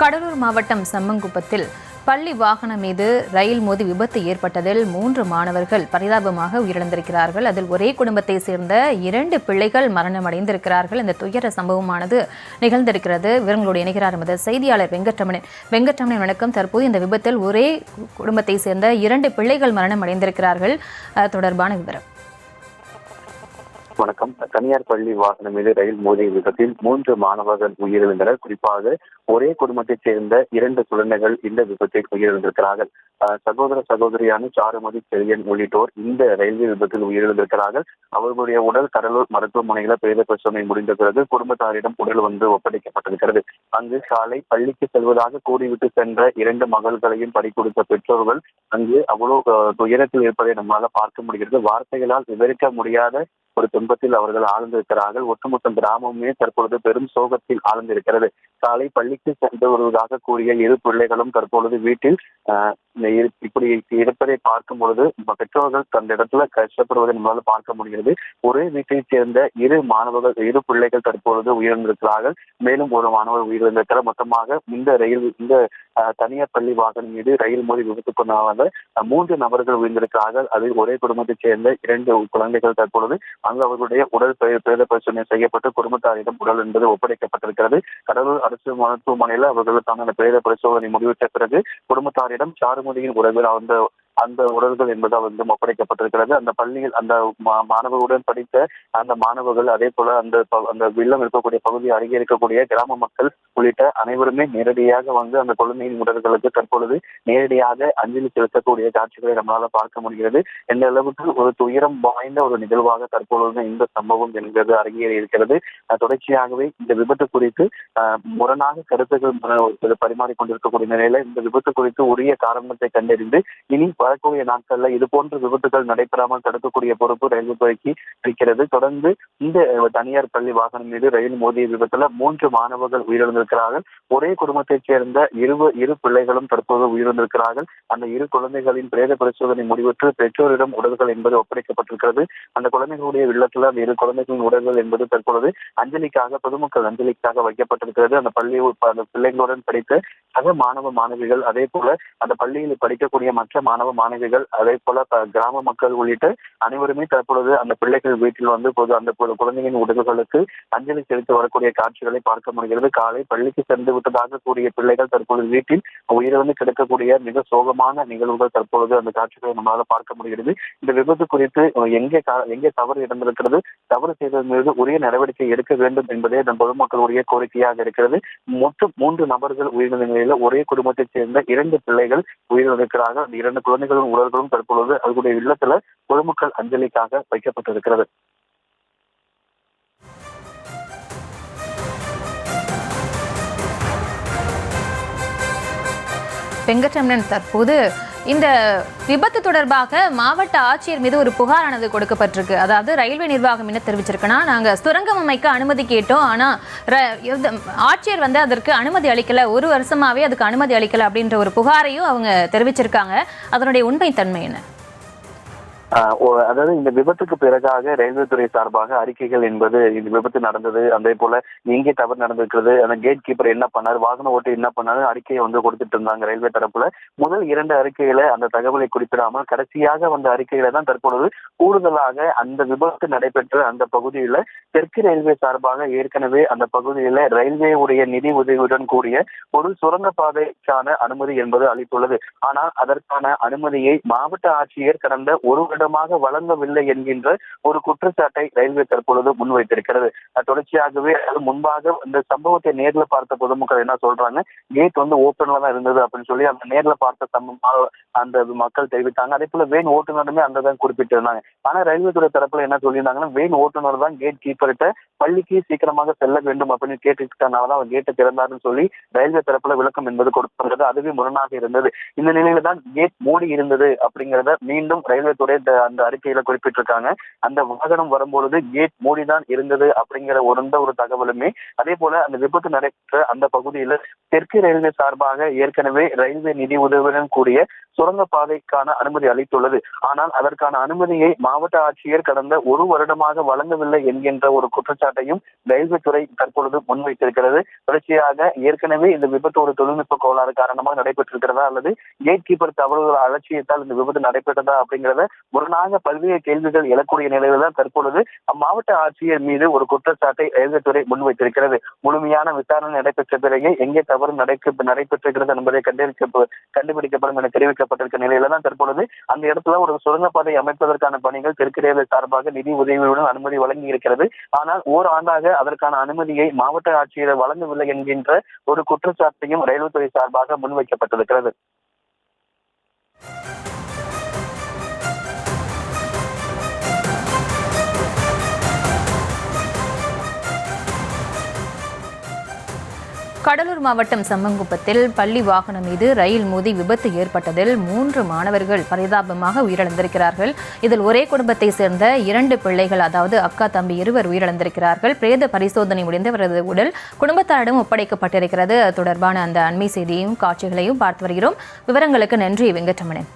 கடலூர் மாவட்டம் சம்மங்குப்பத்தில் பள்ளி வாகனம் மீது ரயில் மோதி விபத்து ஏற்பட்டதில் 3 மாணவர்கள் பரிதாபமாக உயிரிழந்திருக்கிறார்கள். அதில் ஒரே குடும்பத்தை சேர்ந்த 2 பிள்ளைகள் மரணமடைந்திருக்கிறார்கள். இந்த துயர சம்பவமானது நிகழ்ந்திருக்கிறது. விவரங்களோடு இணைகிறார் எமது செய்தியாளர் வெங்கட்ரமணன். வணக்கம். தற்போது இந்த விபத்தில் ஒரே குடும்பத்தை சேர்ந்த 2 பிள்ளைகள் மரணமடைந்திருக்கிறார்கள். தொடர்பான விவரம். வணக்கம். தனியார் பள்ளி வாகனம் மீது ரயில் மோதிய விபத்தில் 3 மாணவர்கள் உயிரிழந்தனர். குறிப்பாக ஒரே குடும்பத்தைச் சேர்ந்த 2 குழந்தைகள் இந்த விபத்தில் உயிரிழந்திருக்கிறார்கள். சகோதரியான சாருமதி, செழியன் உள்ளிட்டோர் இந்த ரயில்வே விபத்தில் உயிரிழந்திருக்கிறார்கள். அவர்களுடைய உடல் கடலூர் மருத்துவமனையில பிரேத பரிசோதனை முடிந்த பிறகு குடும்பத்தாரிடம் உடல் ஒப்படைக்கப்பட்டிருக்கிறது. அங்கு காலை பள்ளிக்கு செல்வதாக கூறிவிட்டு சென்ற 2 மகள்களையும் பறி கொடுத்த பெற்றோர்கள் அங்கு அவ்வளவு துயரத்தில் இருப்பதை நம்மளால பார்க்க முடிகிறது. வார்த்தைகளால் விவரிக்க முடியாத ஒரு துன்பத்தில் அவர்கள் ஆழ்ந்திருக்கிறார்கள். ஒட்டுமொத்த கிராமமே தற்பொழுது பெரும் சோகத்தில் ஆழ்ந்திருக்கிறது. காலை பள்ளிக்கு சென்று வருவதாக கூறிய 2 பிள்ளைகளும் தற்பொழுது வீட்டில் இப்படி இருப்பதை பார்க்கும் பொழுது பெற்றோர்கள் தந்த இடத்துல கஷ்டப்படுவதை நம்மளால பார்க்க முடிகிறது. ஒரே வீட்டைச் சேர்ந்த 2 பிள்ளைகள் தற்பொழுது உயிரிழந்திருக்கிறார்கள். மேலும் ஒரு மாணவர் உயிரிழந்திருக்கிறார். மொத்தமாக இந்த தனியார் பள்ளி வாகனம் மீது ரயில் மோதி விபத்துக்குள்ளாக 3 நபர்கள் உயிரிழந்திருக்கிறார்கள். அதில் ஒரே குடும்பத்தைச் சேர்ந்த 2 குழந்தைகள் தற்பொழுது அங்கு அவர்களுடைய உடல் பிரேத பரிசோதனை செய்யப்பட்டு குடும்பத்தாரிடம் உடல் என்பது ஒப்படைக்கப்பட்டிருக்கிறது. கடலூர் அரசு மருத்துவமனையில் அவர்களுக்கான பிரேத பரிசோதனை முடிவிட்ட பிறகு குடும்பத்தாரிடம் சாருமதியின் உறவில் அந்த உடல்கள் என்பது ஒப்படைக்கப்பட்டிருக்கிறது. அந்த பள்ளியில் அந்த மாணவர்களுடன் படித்த அந்த மாணவர்கள், அதே போல அந்த வெள்ளம் இருக்கக்கூடிய பகுதி அருகே இருக்கக்கூடிய கிராம மக்கள் உள்ளிட்ட அனைவருமே நேரடியாக அந்த குழந்தையின் உடல்களுக்கு தற்பொழுது நேரடியாக அஞ்சலி செலுத்தக்கூடிய காட்சிகளை நம்மளால பார்க்க முடிகிறது. எந்த அளவுக்கு ஒரு துயரம் வாய்ந்த ஒரு நிகழ்வாக தற்பொழுது இந்த சம்பவம் என்பது அரங்கேறி இருக்கிறது. தொடர்ச்சியாகவே இந்த விபத்து குறித்து முரணாக கருத்துக்கள் பரிமாறிக்கொண்டிருக்கக்கூடிய நிலையில இந்த விபத்து குறித்து உரிய காரணத்தை கண்டறிந்து இனி வரக்கூடிய நாட்கள்ல இது போன்ற விபத்துகள் நடைபெறாமல் தடுக்கக்கூடிய பொறுப்பு ரயில்வே துறைக்கு இருக்கிறது. தொடர்ந்து இந்த தனியார் பள்ளி வாகனம் மீது ரயில் மோதிய விபத்துல 3 மாணவர்கள் உயிரிழந்திருக்கிறார்கள். ஒரே குடும்பத்தைச் சேர்ந்த 2 பிள்ளைகளும் தற்போது உயிரிழந்திருக்கிறார்கள். அந்த 2 குழந்தைகளின் பிரேத பரிசோதனை முடிவுற்று பெற்றோரிடம் உடல்கள் என்பது ஒப்படைக்கப்பட்டிருக்கிறது. அந்த குழந்தைகளுடைய இல்லத்துல அந்த 2 குழந்தைகளின் உடல்கள் என்பது தற்பொழுது பொதுமக்கள் அஞ்சலிக்காக வைக்கப்பட்டிருக்கிறது. அந்த பிள்ளைகளுடன் படித்த சக மாணவிகள், அதே போல அந்த பள்ளியில் படிக்கக்கூடிய மற்ற மாணவிகள், அதே போல கிராம மக்கள் உள்ளிட்ட அனைவருமே தற்பொழுது அந்த பிள்ளைகள் வீட்டில் அந்த குழந்தைகளின் உடல்களுக்கு அஞ்சலி செலுத்தி வரக்கூடிய காட்சிகளை பார்க்க முடிகிறது. காலை பள்ளிக்கு சென்று விட்டதாக கூறிய பிள்ளைகள் தற்பொழுது வீட்டில் உயிரிழந்து கிடக்கக்கூடிய மிக சோகமான நிகழ்வுகள் தற்பொழுது அந்த காட்சிகளை நம்மளால பார்க்க முடிகிறது. இந்த விபத்து குறித்து எங்கே தவறு இடந்திருக்கிறது, தவறு செய்தது மீது உரிய நடவடிக்கை எடுக்க வேண்டும் என்பதே நம் பொதுமக்களுடைய கோரிக்கையாக இருக்கிறது. மொத்தம் 3 நபர்கள் உயிரிழந்த நிலையில ஒரே குடும்பத்தைச் சேர்ந்த 2 பிள்ளைகள் உயிரிழந்திருக்கிறார்கள். அந்த 2 குழந்தைகளின் உடல்களும் தற்பொழுது அவர்களுடைய இல்லத்துல பொதுமக்கள் அஞ்சலிக்காக வைக்கப்பட்டிருக்கிறது. வெங்கட்ரமணன், தற்போது இந்த விபத்து தொடர்பாக மாவட்ட ஆட்சியர் மீது ஒரு புகாரானது கொடுக்கப்பட்டிருக்கு. அதாவது ரயில்வே நிர்வாகம் என்ன தெரிவிச்சிருக்குன்னா, நாங்கள் சுரங்கம் அமைக்க அனுமதி கேட்டோம், ஆனால் ஆட்சியர் அதற்கு அனுமதி அளிக்கல, 1 வருஷமாவே அதுக்கு அனுமதி அளிக்கல அப்படின்ற ஒரு புகாரையும் அவங்க தெரிவிச்சிருக்காங்க. அதனுடைய உண்மை தன்மை என்ன? அதாவது இந்த விபத்துக்கு பிறகாக ரயில்வே துறை சார்பாக அறிக்கைகள் என்பது இந்த விபத்து நடந்தது, அதே போல எங்கே தவறு நடந்திருக்கிறது, அந்த கேட் கீப்பர் என்ன பண்ணாரு, வாகன ஓட்டு என்ன பண்ணாரு, அறிக்கையை கொடுத்துட்டு இருந்தாங்க ரயில்வே தரப்புல. முதல் 2 அறிக்கைகளை அந்த தகவலை குறிப்பிடாமல் கடைசியாக வந்த அறிக்கைகளை தான் தற்பொழுது கூடுதலாக அந்த விபத்து நடைபெற்ற அந்த பகுதியில தெற்கு ரயில்வே சார்பாக ஏற்கனவே அந்த பகுதியில ரயில்வே உடைய நிதி உதவியுடன் கூடிய ஒரு சுரங்கப்பாதைக்கான அனுமதி என்பது அளித்துள்ளது. ஆனால் அதற்கான அனுமதியை மாவட்ட ஆட்சியர் கடந்த 1 வருடமாக வழங்கவில்லை என்கின்ற ஒரு குற்றச்சாட்டை ரயில்வே தற்பொழுது முன்வைத்திருக்கிறது. தொடர்ச்சியாகவே முன்பாக இந்த சம்பவத்தை நேர்ல பார்த்த பொதுமக்கள் என்ன சொல்றாங்க, கேட் ஓப்பன்ல தான் இருந்தது அப்படின்னு சொல்லி அந்த நேர்ல பார்த்த அந்த மக்கள் தெரிவித்தாங்க. அதே போல வேன் ஓட்டுநருமே அந்த தான் குறிப்பிட்டிருந்தாங்க. ஆனா ரயில்வே துறை தரப்புல என்ன சொல்லியிருந்தாங்கன்னா, வேன் ஓட்டுநர் தான் கேட் கீப்பர்கிட்ட பள்ளிக்கு சீக்கிரமாக செல்ல வேண்டும் அப்படின்னு கேட்டுக்கிட்டனாலதான் அவர் கேட்டை திறந்தாருன்னு சொல்லி ரயில்வே தரப்புல விளக்கம் என்பது கொடுத்திருந்தது. அதுவே முரணாக இருந்தது. இந்த நிலையில தான் கேட் மூடி இருந்தது அப்படிங்கிறத மீண்டும் ரயில்வே துறை அந்த அறிக்கையில குறிப்பிட்டிருக்காங்க. அந்த வாகனம் வரும்பொழுது கேட் மூடிதான் இருந்தது அப்படிங்கிற ஒரு தகவலுமே, அதே போல அந்த விபத்து நடைபெற்ற அந்த பகுதியில தெற்கு ரயில்வே சார்பாக ஏற்கனவே ரயில்வே நிதி உதவியுடன் கூடிய சுரங்கப்பாதைக்கான அனுமதி அளித்துள்ளது. ஆனால் அதற்கான அனுமதியை மாவட்ட ஆட்சியர் கடந்த 1 வருடமாக வழங்கவில்லை என்கின்ற ஒரு குற்றச்சாட்டையும் ரயில்வே துறை தற்பொழுது முன்வைத்திருக்கிறது. தொடர்ச்சியாக ஏற்கனவே இந்த விபத்து ஒரு தொழில்நுட்ப கோளாறு காரணமாக நடைபெற்றிருக்கிறதா அல்லது கேட் கீப்பர் தவறுகள் அலட்சியத்தால் இந்த விபத்து நடைபெற்றதா அப்படிங்கிறத முரணாக பல்வேறு கேள்விகள் எழக்கூடிய நிலையில தான் தற்பொழுது அம்மாவட்ட ஆட்சியர் மீது ஒரு குற்றச்சாட்டை ரயில்வே துறை முன்வைத்திருக்கிறது. முழுமையான விசாரணை நடைபெற்ற பிறகு எங்கே தவறு நடைபெற்றிருக்கிறது என்பதை கண்டுபிடிக்கப்படும் என தெரிவிக்கப்பட்டிருக்க நிலையில தான் தற்பொழுது அந்த இடத்துல ஒரு சுரங்கப்பாதை அமைப்பதற்கான பணிகள் தெற்கு ரயில்வே சார்பாக நிதி உதவியுடன் அனுமதி வழங்கி இருக்கிறது. ஆனால் ஓராண்டாக அதற்கான அனுமதியை மாவட்ட ஆட்சியர் வழங்கவில்லை என்கின்ற ஒரு குற்றச்சாட்டையும் ரயில்வே துறை சார்பாக முன்வைக்கப்பட்டிருக்கிறது. கடலூர் மாவட்டம் சம்மங்குப்பத்தில் பள்ளி வாகனம் மீது ரயில் மோதி விபத்து ஏற்பட்டதில் 3 மாணவர்கள் பரிதாபமாக உயிரிழந்திருக்கிறார்கள். இதில் ஒரே குடும்பத்தை சேர்ந்த 2 பிள்ளைகள், அதாவது அக்கா தம்பி இருவர் உயிரிழந்திருக்கிறார்கள். பிரேத பரிசோதனை முடிந்தவரது உடல் குடும்பத்தாரிடம் ஒப்படைக்கப்பட்டிருக்கிறது. தொடர்பான அந்த அண்மை செய்தியையும் காட்சிகளையும் பார்த்து வருகிறோம். விவரங்களுக்கு நன்றி வெங்கட்ரமணன்.